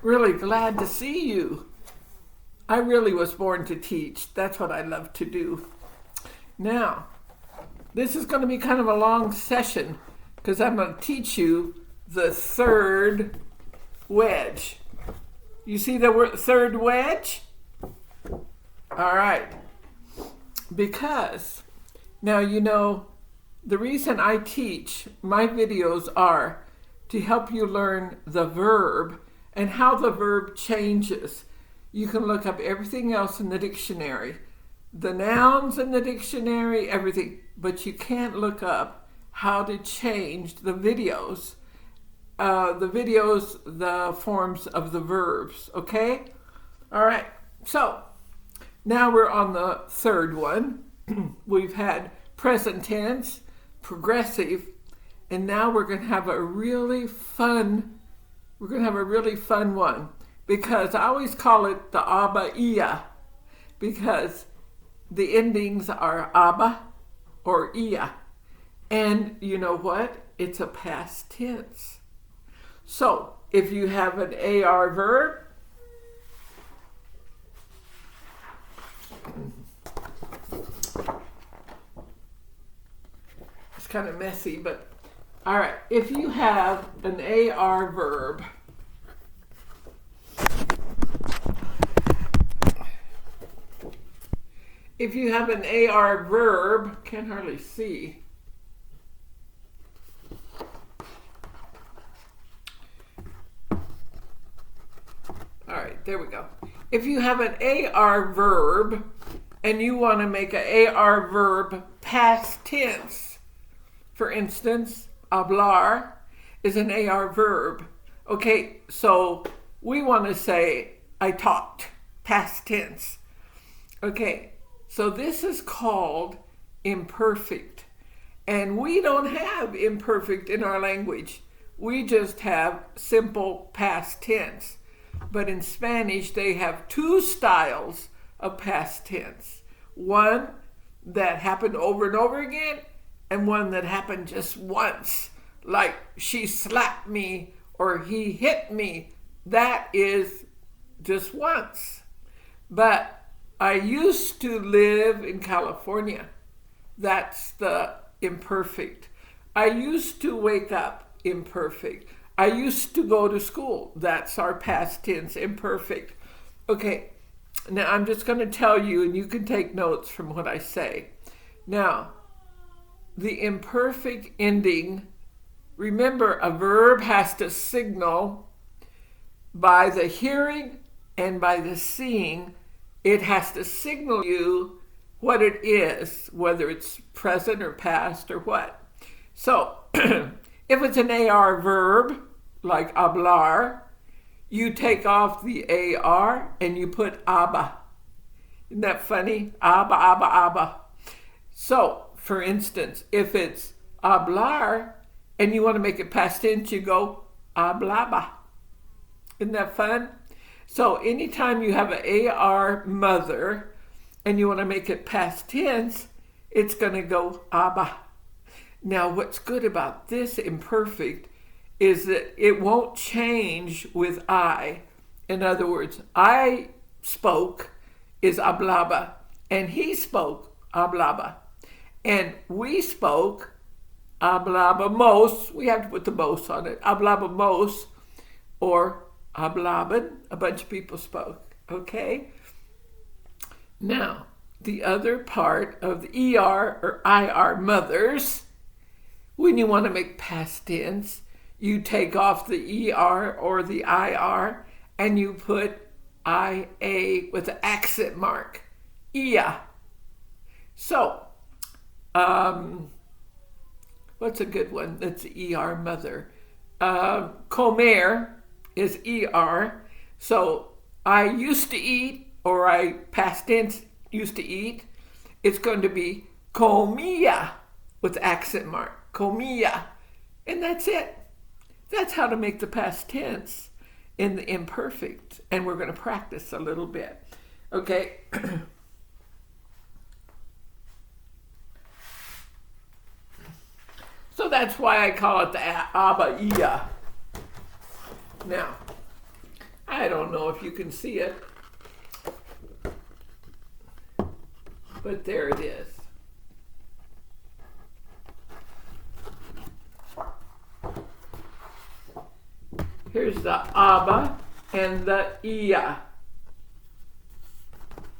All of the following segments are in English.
really glad to see you. I really was born to teach. That's what I love to do. Now, this is going to be kind of a long session because I'm going to teach you the third wedge. You see the word third wedge? All right. Because now you know the reason I teach my videos are to help you learn the verb and how the verb changes. You can look up everything else in the dictionary, the nouns in the dictionary, everything, but you can't look up how to change the the forms of the verbs, okay? All right, so now we're on the third one. We've had present tense, progressive, and now we're going to have a really fun one, because I always call it the Abba Ia, because the endings are Abba or Ia. And you know what? It's a past tense. So if you have an AR verb, it's kind of messy, but all right. If you have an AR verb, can't hardly see. All right, there we go. If you have an AR verb and you want to make an AR verb past tense, for instance, hablar is an AR verb. Okay, so we want to say, I talked, past tense. Okay, so this is called imperfect. And we don't have imperfect in our language. We just have simple past tense. But in Spanish, they have two styles of past tense. One that happened over and over again, and one that happened just once. Like, she slapped me or he hit me. That is just once. But I used to live in California. That's the imperfect. I used to wake up, imperfect. I used to go to school. That's our past tense, imperfect. Okay, now I'm just going to tell you, and you can take notes from what I say. Now, the imperfect ending, remember, a verb has to signal by the hearing and by the seeing. It has to signal you what it is, whether it's present or past or what. So, if it's an AR verb, like hablar, you take off the AR and you put Abba. Isn't that funny? Abba, Abba, Abba. So, for instance, if it's hablar and you want to make it past tense, you go hablaba. Isn't that fun? So, anytime you have an AR mother and you want to make it past tense, it's going to go Abba. Now, what's good about this imperfect is that it won't change with I. In other words, I spoke is hablaba, and he spoke hablaba. And we spoke hablabamos. We have to put the mos on it. Hablabamos or hablaban. A bunch of people spoke. Okay? Now, the other part of the ER or IR mothers, when you want to make past tense, you take off the ER or the IR and you put IA with an accent mark. Ia. So, what's a good one that's ER mother? Comer is ER. So, I used to eat, or I past tense used to eat. It's going to be comía with accent mark. Comía. And that's it. That's how to make the past tense in the imperfect. And we're going to practice a little bit. Okay. So that's wwhy I call it the Abba Ia. Now, I don't know if you can see it, but there it is. Here's the Abba and the Iya.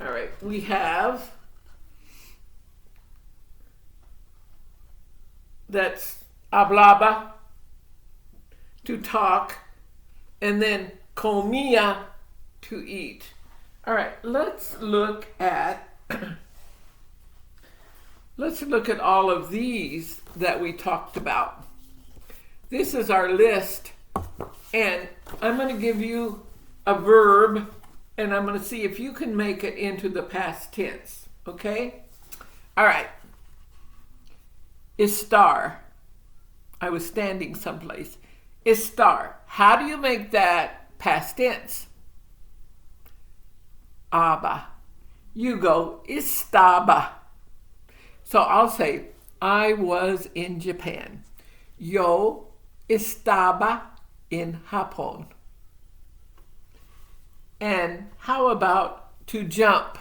All right, we have, that's hablaba, to talk, and then comía, to eat. All right, let's look at all of these that we talked about. This is our list, and I'm going to give you a verb, and I'm going to see if you can make it into the past tense, okay? All right. Estar. I was standing someplace. Estar. How do you make that past tense? Aba. You go, estaba. So I'll say, I was in Japan. Yo estaba en Japón. And how about to jump?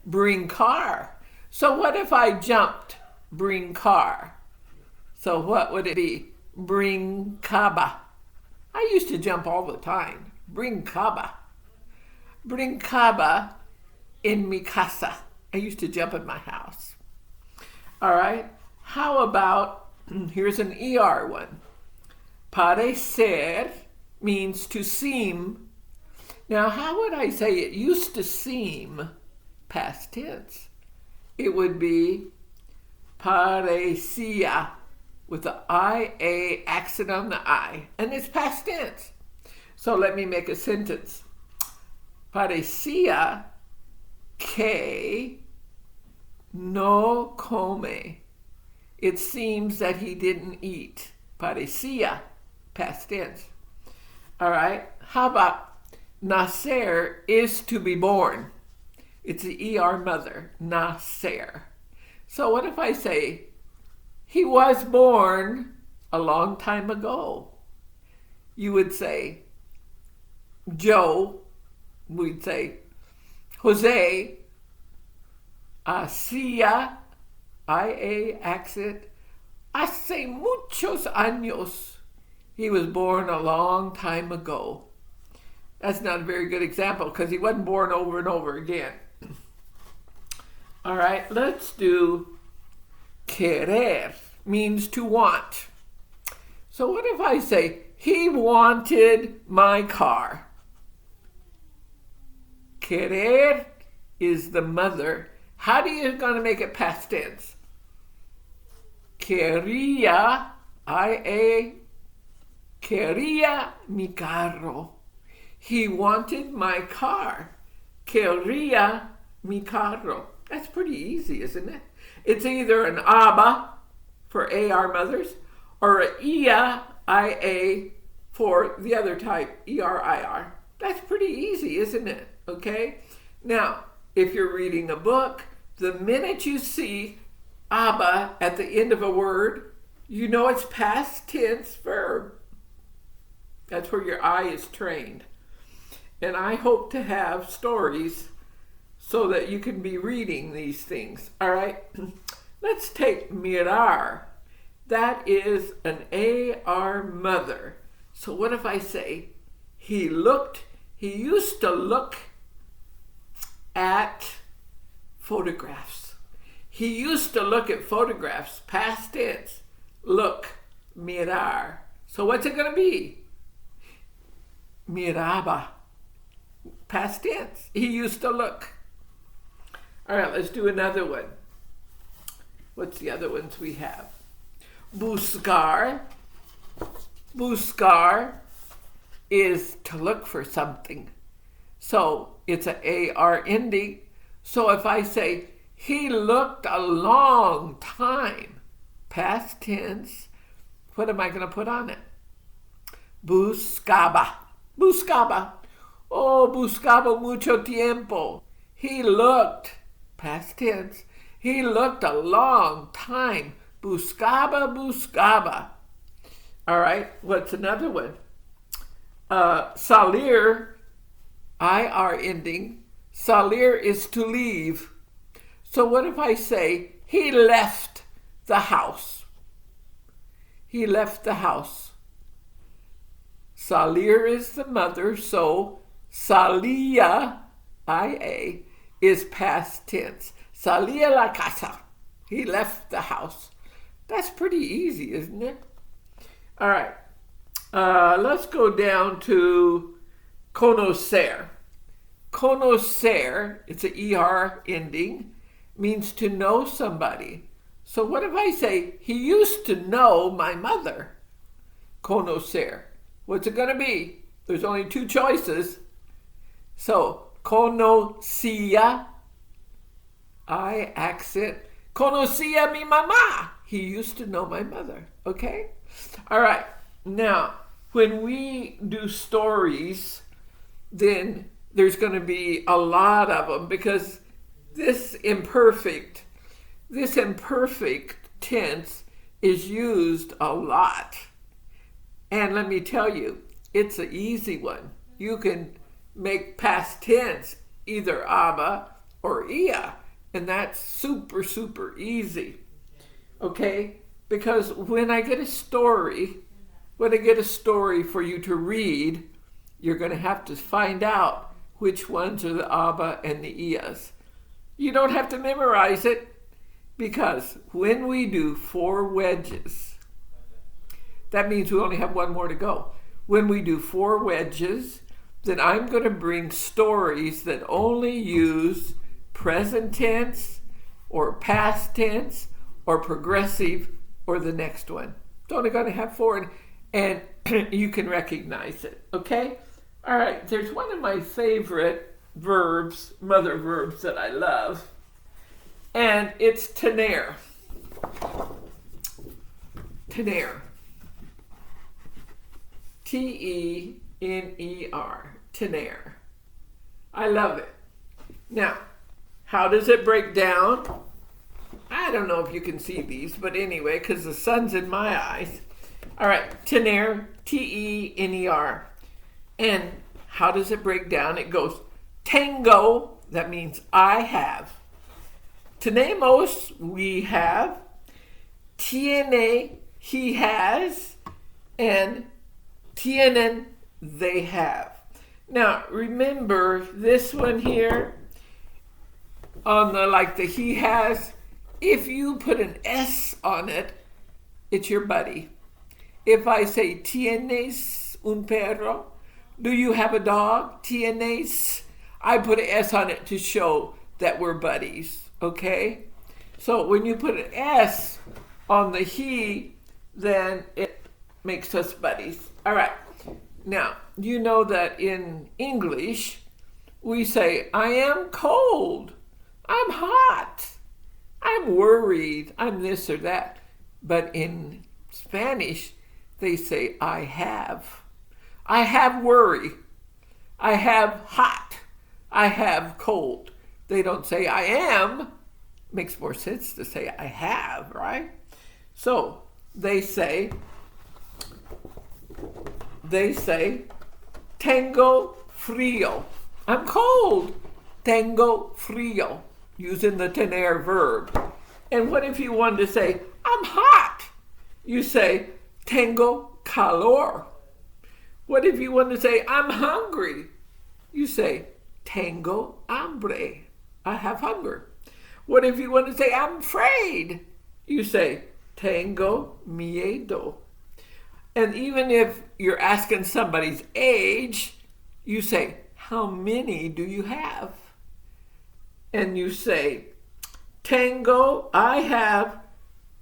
Bring car. So what if I jumped? Bring car. So what would it be? Bring kaba. I used to jump all the time. Bring kaba. Bring kaba in mi casa. I used to jump in my house. All right. How about, here's an ER one. Parecer means to seem. Now, how would I say it used to seem past tense? It would be parecía with the I-A accent on the I, and it's past tense. So let me make a sentence. Parecía que no come. It seems that he didn't eat. Parecía, past tense. All right, how about nacer is to be born. It's the ER mother, nacer. So what if I say, he was born a long time ago? You would say, Joe, we'd say, Jose, hacía, I-A accent, hace muchos años. He was born a long time ago. That's not a very good example because he wasn't born over and over again. All right, let's do querer, means to want. So what if I say, he wanted my car? Querer is the mother. How do you going to make it past tense? Quería, I-A, quería mi carro. He wanted my car. Quería mi carro. That's pretty easy, isn't it? It's either an aba for AR mothers or an ia, IA for the other type, ERIR. That's pretty easy, isn't it? Okay? Now, if you're reading a book, the minute you see aba at the end of a word, you know it's past tense verb. That's where your eye is trained. And I hope to have stories so that you can be reading these things. All right? Let's take mirar. That is an AR mother. So what if I say, he used to look at photographs. He used to look at photographs, past tense. Look, mirar. So what's it going to be? Miraba. Past tense. He used to look. All right, let's do another one. What's the other ones we have? Buscar. Buscar is to look for something. So it's an AR ending. So if I say, he looked a long time, past tense, what am I going to put on it? Buscaba. Buscaba. Oh, buscaba mucho tiempo. He looked, past tense, he looked a long time. Buscaba, buscaba. All right, what's another one? Salir IR ending. Salir is to leave. So what if I say, he left the house? He left the house. Salir is the mother, so salía, IA, is past tense. Salía la casa. He left the house. That's pretty easy, isn't it? All right. Let's go down to conocer. Conocer, it's an ER ending, means to know somebody. So what if I say, he used to know my mother? Conocer. What's it going to be? There's only two choices. So, conocía, I accent, conocía mi mamá. He used to know my mother, okay? All right, now, when we do stories, then there's going to be a lot of them because this imperfect tense is used a lot. And let me tell you, it's an easy one. You can make past tense either aba or ia, and that's super, super easy. Okay? Because when I get a story for you to read, you're going to have to find out which ones are the aba and the ias. You don't have to memorize it, because when we do 4 wedges, that means we only have one more to go. When we do 4 wedges, then I'm going to bring stories that only use present tense or past tense or progressive or the next one. It's only going to have 4, and you can recognize it, okay? All right, there's one of my favorite verbs, mother verbs that I love, and it's tener. Tener. Tener. Tener. I love it. Now, how does it break down? I don't know if you can see these, but anyway, because the sun's in my eyes. All right, tener, T-E-N-E-R. And how does it break down? It goes, tengo, that means I have. Tenemos, we have. Tiene, he has. And tienen, they have. Now, remember this one here on the he has, if you put an S on it, it's your buddy. If I say, tienes un perro, do you have a dog? Tienes, I put an S on it to show that we're buddies, okay? So when you put an S on the he, then it makes us buddies. All right. Now, you know that in English, we say, I am cold, I'm hot, I'm worried, I'm this or that. But in Spanish, they say, I have. I have worry. I have hot. I have cold. They don't say I am. Makes more sense to say I have, right? So they say, tengo frío. I'm cold. Tengo frío. Using the tener verb. And what if you wanted to say, I'm hot? You say, tengo calor. What if you want to say, I'm hungry? You say, tengo hambre. I have hunger. What if you want to say, I'm afraid? You say, tengo miedo. And even if you're asking somebody's age, you say, how many do you have? And you say, tengo, I have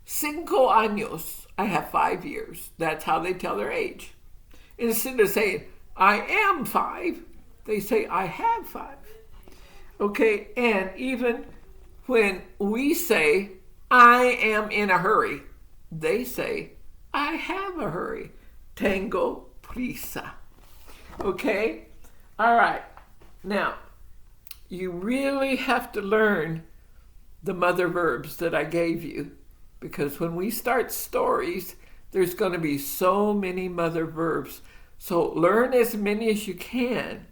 5 años. I have 5 years. That's how they tell their age. Instead of saying, I am 5, they say, I have 5. Okay, and even when we say, I am in a hurry, they say, I have a hurry. Tengo prisa. Okay? All right. Now, you really have to learn the mother verbs that I gave you, because when we start stories, there's going to be so many mother verbs. So learn as many as you can.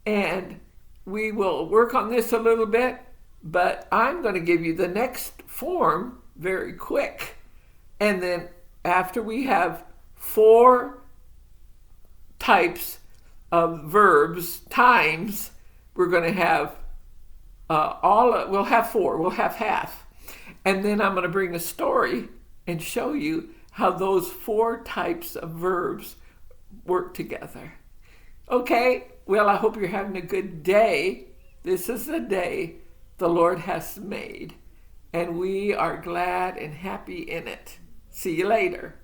And we will work on this a little bit, but I'm going to give you the next form very quick. And then after we have 4 types of verbs times, we're going to have we'll have 4, we'll have half. And then I'm going to bring a story and show you how those 4 types of verbs work together. Okay, well, I hope you're having a good day. This is the day the Lord has made, and we are glad and happy in it. See you later.